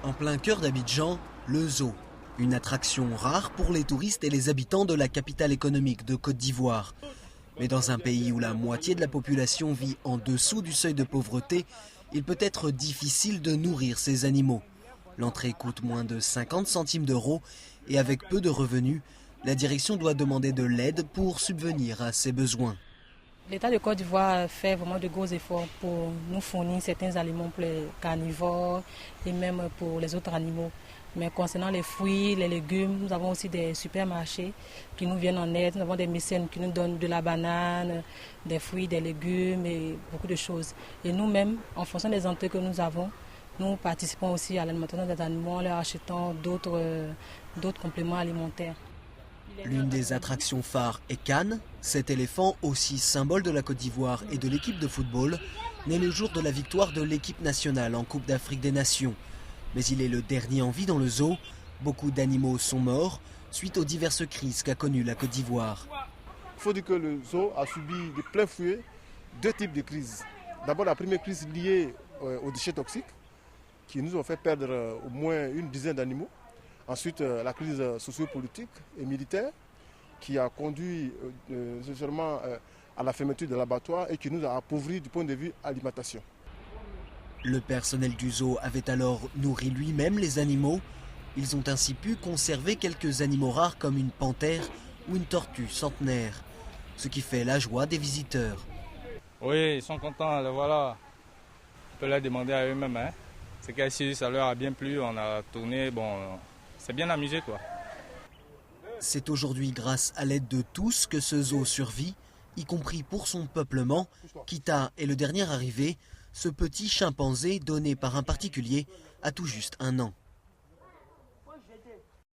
En plein cœur d'Abidjan, le zoo. Une attraction rare pour les touristes et les habitants de la capitale économique de Côte d'Ivoire. Mais dans un pays où la moitié de la population vit en dessous du seuil de pauvreté, il peut être difficile de nourrir ces animaux. L'entrée coûte moins de 50 centimes d'euros et avec peu de revenus, la direction doit demander de l'aide pour subvenir à ses besoins. L'État de Côte d'Ivoire fait vraiment de gros efforts pour nous fournir certains aliments pour les carnivores et même pour les autres animaux. Mais concernant les fruits, les légumes, nous avons aussi des supermarchés qui nous viennent en aide. Nous avons des mécènes qui nous donnent de la banane, des fruits, des légumes et beaucoup de choses. Et nous-mêmes, en fonction des entrées que nous avons, nous participons aussi à l'alimentation des animaux en leur achetant d'autres compléments alimentaires. L'une des attractions phares est Cannes. Cet éléphant, aussi symbole de la Côte d'Ivoire et de l'équipe de football, naît le jour de la victoire de l'équipe nationale en Coupe d'Afrique des Nations. Mais il est le dernier en vie dans le zoo. Beaucoup d'animaux sont morts suite aux diverses crises qu'a connues la Côte d'Ivoire. Il faut dire que le zoo a subi de plein fouet deux types de crises. D'abord la première crise liée aux déchets toxiques qui nous ont fait perdre au moins une dizaine d'animaux. Ensuite, la crise sociopolitique et militaire qui a conduit nécessairement à la fermeture de l'abattoir et qui nous a appauvris du point de vue alimentation. Le personnel du zoo avait alors nourri lui-même les animaux. Ils ont ainsi pu conserver quelques animaux rares comme une panthère ou une tortue centenaire, ce qui fait la joie des visiteurs. Oui, ils sont contents, voilà. On peut leur demander à eux-mêmes. Hein. C'est qu'ici, ça leur a bien plu, on a tourné, c'est bien amusé quoi. C'est aujourd'hui grâce à l'aide de tous que ce zoo survit, y compris pour son peuplement. Kita est le dernier arrivé, ce petit chimpanzé donné par un particulier à tout juste 1 an.